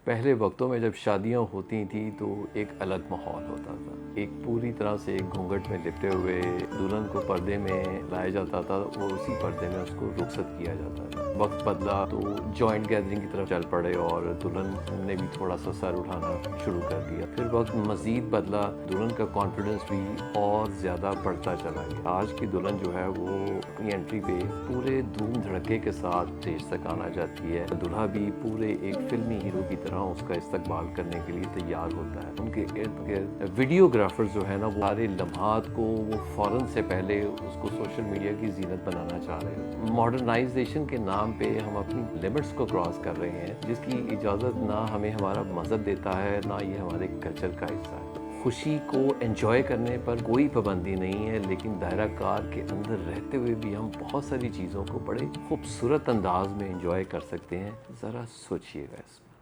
पहले वक्तों में जब शादियाँ होती थी तो एक अलग माहौल होता था। एक पूरी तरह से एक घूंघट में लिपटे हुए दुल्हन को पर्दे में लाया जाता था, वो उसी पर्दे में उसको रुखसत किया जाता था। वक्त बदला तो जॉइंट गैदरिंग की तरफ चल पड़े और दुल्हन ने भी थोड़ा सा सर उठाना शुरू कर दिया। फिर वक्त मज़ीद बदला, दुल्हन का कॉन्फिडेंस भी और ज़्यादा बढ़ता चला गया। आज की दुल्हन जो है वो अपनी एंट्री पे पूरे धूम धड़के के साथ स्टेज तक आना चाहती है। दूल्हा भी पूरे एक फिल्मी हीरो की तरह उसका इस्तकबाल करने के लिए तैयार होता है। उनके इर्द गिर्द वीडियोग्राफर जो है ना, वो सारे लम्हात को वो फ़ौरन से पहले उसको सोशल मीडिया की जीनत बनाना चाह रहे हैं। मॉडर्नाइजेशन के नाम पे हम अपनी लिमिट्स को क्रॉस कर रहे हैं, जिसकी इजाज़त ना हमें हमारा मज़हब देता है, ना ये हमारे कल्चर का हिस्सा है। खुशी को एंजॉय करने पर कोई पाबंदी नहीं है, लेकिन दायरा कार के अंदर रहते हुए भी हम बहुत सारी चीज़ों को बड़े खूबसूरत अंदाज में एंजॉय कर सकते हैं। ज़रा सोचिएगा इसमें।